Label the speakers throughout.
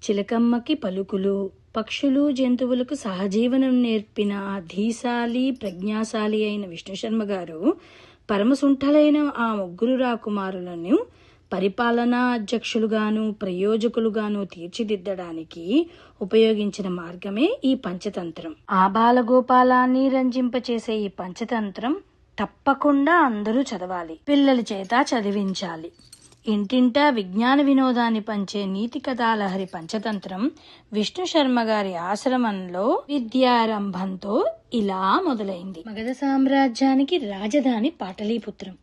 Speaker 1: చిలకమ్మకి పలుకులు, పక్షులు జంతువులకు సహజీవనం నేర్పిన ధీశాలి ప్రజ్ఞాశాలి అయిన విష్ణుశర్మ గారు పరమసుంఠలైన ఆ ముగ్గురు రాకుమారులను పరిపాలనా అధ్యక్షులుగాను ప్రయోజకులుగాను తీర్చిదిద్దడానికి ఉపయోగించిన మార్గమే ఈ పంచతంత్రం. ఆ బాలగోపాలాన్ని రంజింపచేసే ఈ పంచతంత్రం తప్పకుండా అందరూ చదవాలి, పిల్లల చేత చదివించాలి. ఇంటింటా విజ్ఞాన వినోదాన్ని పంచే నీతి కథాలహరి పంచతంత్రం విష్ణుశర్మ గారి ఆశ్రమంలో విద్యారంభంతో ఇలా మొదలైంది. మగధ సామ్రాజ్యానికి రాజధాని పాటలీపుత్రం.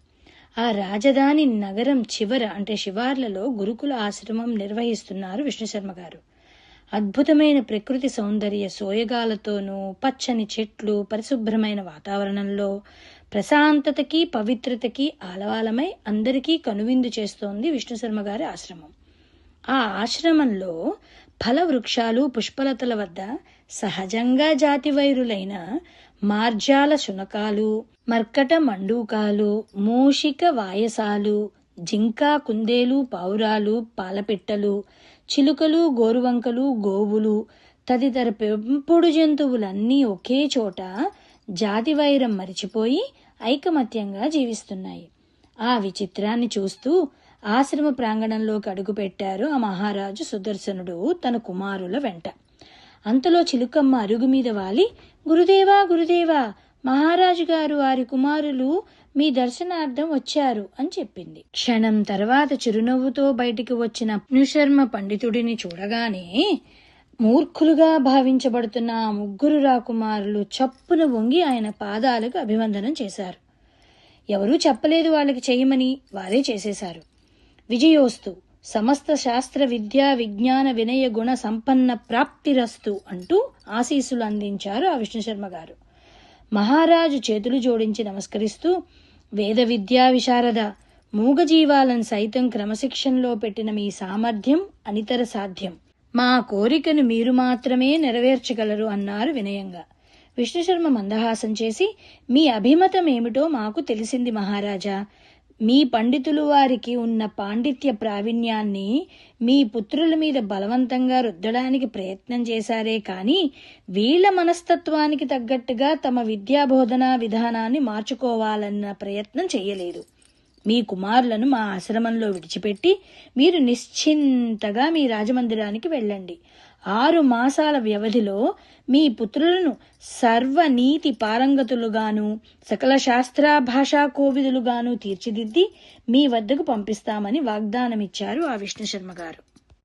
Speaker 1: ఆ రాజధాని నగరం శివార్లలో గురుకుల ఆశ్రమం నిర్వహిస్తున్నారు విష్ణుశర్మ గారు. అద్భుతమైన ప్రకృతి సౌందర్య సోయగాలతోనూ, పచ్చని చెట్లు, పరిశుభ్రమైన వాతావరణంలో ప్రశాంతతకి పవిత్రతకి ఆలవాలమై అందరికీ కనువిందు చేస్తోంది విష్ణుశర్మ గారి ఆశ్రమం. ఆ ఆశ్రమంలో ఫల వృక్షాలు పుష్పలతల వద్ద సహజంగా జాతివైరులైన మార్జాల శునకాలు, మర్కట మండూకాలు, మూషిక వాయసాలు, జింక కుందేలు పావురాలు, పాలపిట్టలు, చిలుకలు, గోరువంకలు, గోవులు తదితర పెంపుడు జంతువులన్నీ ఒకే చోట జాతివైరం మరిచిపోయి ఐకమత్యంగా జీవిస్తున్నాయి. ఆ విచిత్రాన్ని చూస్తూ ఆశ్రమ ప్రాంగణంలోకి అడుగుపెట్టారు ఆ మహారాజు సుదర్శనుడు తన కుమారుల వెంట. అంతలో చిలుకమ్మ అరుగు మీద వాలి, గురుదేవా గురుదేవా, మహారాజు గారు వారి కుమారులు మీ దర్శనార్థం వచ్చారు అని చెప్పింది. క్షణం తర్వాత చిరునవ్వుతో బయటికి వచ్చిన విష్ణుశర్మ పండితుడిని చూడగానే మూర్ఖులుగా భావించబడుతున్న ఆ ముగ్గురు రాకుమారులు చప్పున వంగి ఆయన పాదాలకు అభివందనం చేశారు. ఎవరూ చెప్పలేదు వాళ్ళకి చేయమని, వారే చేసేశారు. విజయోస్తు, సమస్త శాస్త్ర విద్యా విజ్ఞాన వినయ గుణ సంపన్న ప్రాప్తిరస్తు అంటూ ఆశీస్సులు అందించారు ఆ విష్ణుశర్మ గారు. మహారాజు చేతులు జోడించి నమస్కరిస్తూ, వేద విద్యా విశారద, మూగజీవాలను సైతం క్రమశిక్షణలో పెట్టిన మీ సామర్థ్యం అనితర సాధ్యం. మా కోరికను మీరు మాత్రమే నెరవేర్చగలరు అన్నారు వినయంగా. విష్ణుశర్మ మందహాసం చేసి, మీ అభిమతం ఏమిటో మాకు తెలిసింది మహారాజా. మీ పండితులు వారికి ఉన్న పాండిత్య ప్రావీణ్యాన్ని మీ పుత్రుల మీద బలవంతంగా రుద్దడానికి ప్రయత్నం చేశారే కాని వీళ్ల మనస్తత్వానికి తగ్గట్టుగా తమ విద్యాబోధనా విధానాన్ని మార్చుకోవాలన్న ప్రయత్నం చెయ్యలేదు. మీ కుమారులను మా ఆశ్రమంలో విడిచిపెట్టి మీరు నిశ్చింతగా మీ రాజమందిరానికి వెళ్ళండి. 6 మాసాల వ్యవధిలో మీ పుత్రులను సర్వనీతి పారంగతులుగాను సకల శాస్త్ర భాషా కోవిదులుగాను తీర్చిదిద్ది మీ వద్దకు పంపిస్తామని వాగ్దానమిచ్చారు ఆ విష్ణుశర్మ గారు.